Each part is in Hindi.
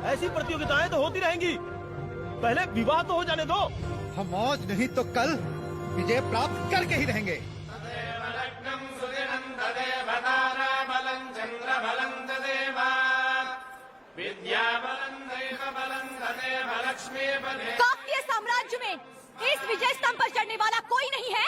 ऐसी प्रतियोगिताएं तो होती रहेंगी, पहले विवाह तो हो जाने दो। हम आज नहीं तो कल विजय प्राप्त करके ही रहेंगे। काकतीय साम्राज्य में इस विजय स्तंभ पर चढ़ने वाला कोई नहीं है।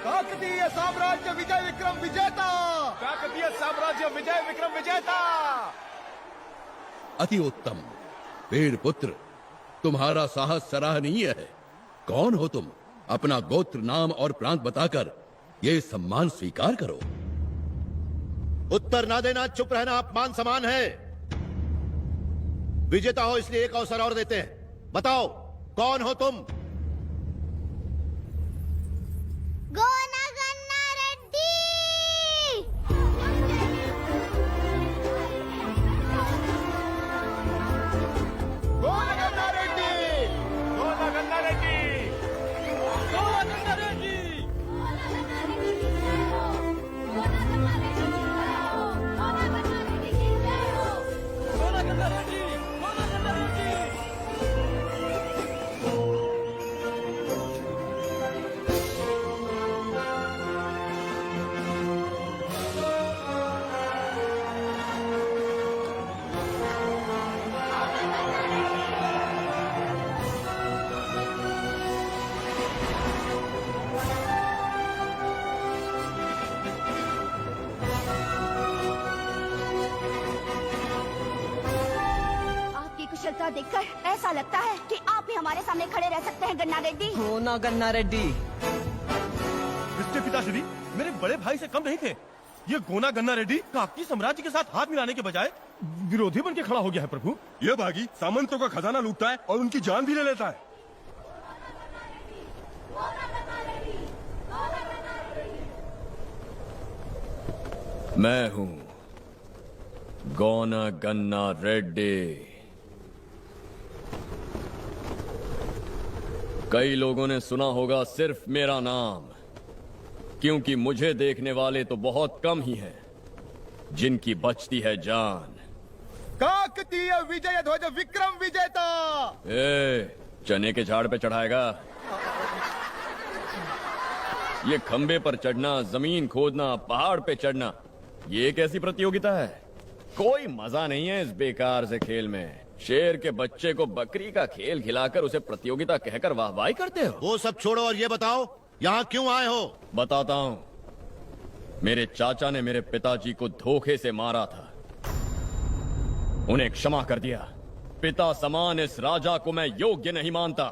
काकतीय साम्राज्य विजय विक्रम विजेता। काकतीय साम्राज्य विजय विक्रम विजेता। अति उत्तम वीर पुत्र, तुम्हारा साहस सराहनीय है। कौन हो तुम? अपना गोत्र, नाम और प्रांत बताकर ये सम्मान स्वीकार करो। उत्तर ना देना, चुप रहना अपमान समान है। विजेता हो इसलिए एक अवसर और देते हैं। बताओ कौन हो तुम? गोना गन्ना रेड्डी। गोना गन्ना रेड्डी। गोना गन्ना रेड्डी। गोना गन्ना रेड्डी। गोना गन्ना रेड्डी। गोना गन्ना रेड्डी। आपकी कुशलता देखकर ऐसा लगता है कि आप भी हमारे सामने खड़े रह सकते हैं गन्ना रेड्डी। गोना गन्ना रेड्डी। इसके पिताश्री मेरे बड़े भाई से कम नहीं थे। ये गोना गन्ना रेड्डी काकतीय साम्राज्य के साथ हाथ मिलाने के बजाय विरोधी बन के खड़ा हो गया है प्रभु। ये बागी सामंतों का खजाना लूटता है और उनकी जान भी ले लेता है। मैं हूं गोना गन्ना रेड्डी। कई लोगों ने सुना होगा सिर्फ मेरा नाम, क्योंकि मुझे देखने वाले तो बहुत कम ही हैं जिनकी बचती है जान। काकतीय विजय ध्वज विक्रम विजेता। चने के झाड़ पे चढ़ाएगा? ये खंबे पर चढ़ना, जमीन खोदना, पहाड़ पे चढ़ना, ये कैसी प्रतियोगिता है? कोई मजा नहीं है इस बेकार से खेल में। शेर के बच्चे को बकरी का खेल खिलाकर उसे प्रतियोगिता कहकर वाहवाही करते हो। वो सब छोड़ो और ये बताओ यहाँ क्यों आए हो? बताता हूं। मेरे चाचा ने मेरे पिताजी को धोखे से मारा था, उन्हें क्षमा कर दिया। पिता समान इस राजा को मैं योग्य नहीं मानता।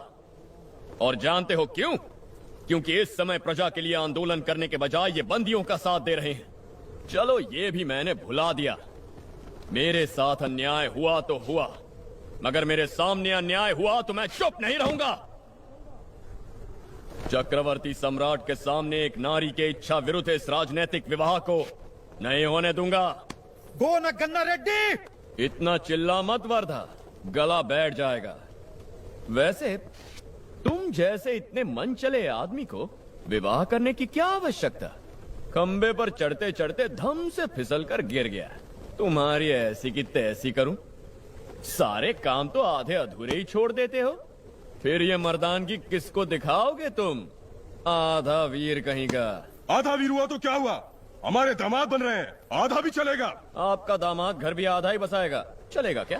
और जानते हो क्यों? क्योंकि इस समय प्रजा के लिए आंदोलन करने के बजाय ये बंदियों का साथ दे रहे हैं। चलो ये भी मैंने भुला दिया। मेरे साथ अन्याय हुआ तो हुआ, मगर मेरे सामने अन्याय हुआ तो मैं चुप नहीं रहूंगा। चक्रवर्ती सम्राट के सामने एक नारी के इच्छा विरुद्ध इस राजनीतिक विवाह को नहीं होने दूंगा। गो न गन्ना रेड्डी। इतना चिल्ला मत वर्धा, गला बैठ जाएगा। वैसे तुम जैसे इतने मन चले आदमी को विवाह करने की क्या आवश्यकता? खंबे पर चढ़ते चढ़ते धम से फिसल कर गिर गया। तुम्हारी ऐसी की तैसी करूं? सारे काम तो आधे अधूरे ही छोड़ देते हो। फिर ये मर्दानगी किसको दिखाओगे तुम? आधा वीर कहीं का। आधा वीर हुआ तो क्या हुआ? हमारे दामाद बन रहे हैं, आधा भी चलेगा। आपका दामाद घर भी आधा ही बसाएगा, चलेगा क्या?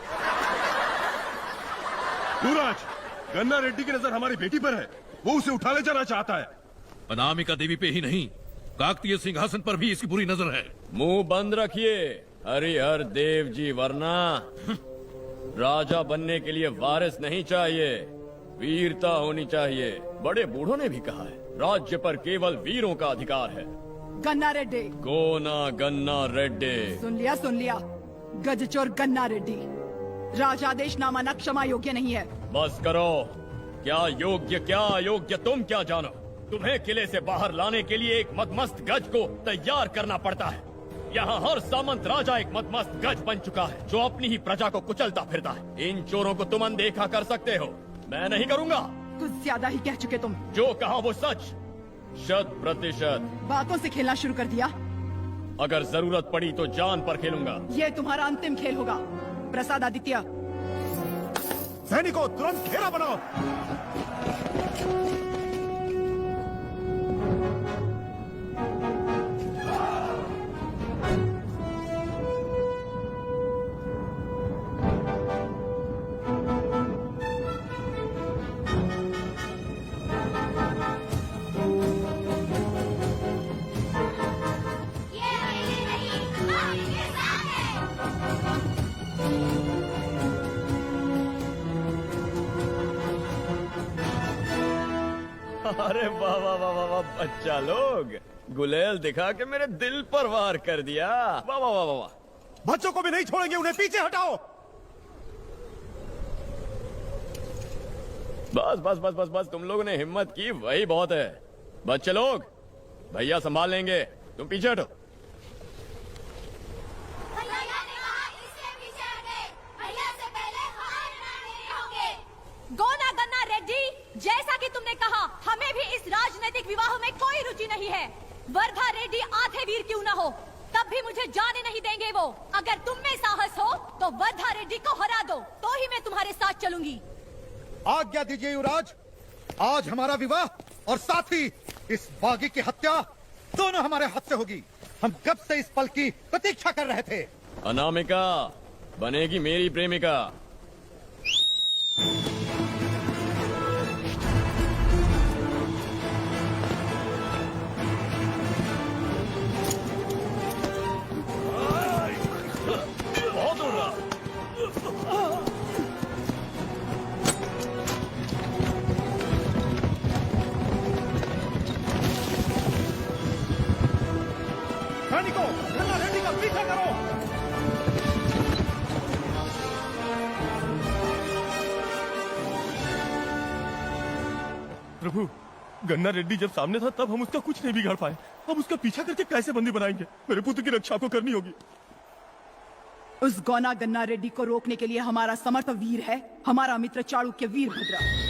युवराज, गन्ना रेड्डी की नजर हमारी बेटी पर है, वो उसे उठा ले जाना चाहता है। अनामिका देवी पे ही नहीं, काकतीय सिंहासन पर भी इसकी बुरी नजर है। मुंह बंद रखिए हरिहर देव जी, वरना राजा बनने के लिए वारिस नहीं चाहिए, वीरता होनी चाहिए। बड़े बूढ़ों ने भी कहा है, राज्य पर केवल वीरों का अधिकार है। गन्ना रेड्डी। गोना गन्ना रेड्डी। सुन लिया, गजचोर गन्ना रेड्डी। राजादेशनामा क्षमा योग्य नहीं है। बस करो। क्या योग्य क्या अयोग्य तुम क्या जानो? तुम्हें किले से बाहर लाने के लिए एक मदमस्त गज को तैयार करना पड़ता है। यहाँ हर सामंत राजा एक मदमस्त गज बन चुका है, जो अपनी ही प्रजा को कुचलता फिरता है। इन चोरों को तुम अनदेखा कर सकते हो, मैं नहीं करूँगा। कुछ ज्यादा ही कह चुके तुम। जो कहा वो सच, 100%। बातों से खेलना शुरू कर दिया। अगर जरूरत पड़ी तो जान पर खेलूंगा। ये तुम्हारा अंतिम खेल होगा। प्रसाद आदित्य। सैनिकों, तुरंत घेरा बनाओ। अरे वाह वाह वाह वाह वाह, बच्चा लोग गुलेल दिखा के मेरे दिल पर वार कर दिया। वाह वाह वाह वाह वाह। बच्चों को भी नहीं छोड़ेंगे, उन्हें पीछे हटाओ। बस बस बस बस बस, तुम लोगों ने हिम्मत की, वही बहुत है। बच्चे लोग, भैया संभाल लेंगे, तुम पीछे हटो। गोना गन्ना रेड्डी, जैसा कि तुमने कहा, हमें भी इस राजनीतिक विवाह में कोई रुचि नहीं है। वर्धा रेड्डी आधे वीर क्यों न हो, तब भी मुझे जाने नहीं देंगे वो। अगर तुम में साहस हो तो वर्धा रेड्डी को हरा दो, तो ही मैं तुम्हारे साथ चलूंगी। आज्ञा दीजिए युवराज, आज हमारा विवाह और साथ ही इस बागी की हत्या दोनों हमारे हाथ से होगी। हम कब से इस पल की प्रतीक्षा कर रहे थे। अनामिका बनेगी मेरी प्रेमिका। बहुत उड़ रहा। सैनिकों, गन्ना रेड्डी का पीछा करो। प्रभु, गन्ना रेड्डी जब सामने था तब हम उसका कुछ नहीं बिगाड़ पाए। अब उसका पीछा करके कैसे बंदी बनाएंगे? मेरे पुत्र की रक्षा को करनी होगी। उस गौना गन्ना रेड्डी को रोकने के लिए हमारा समर्थ वीर है, हमारा मित्र चाणक्य वीरभद्र।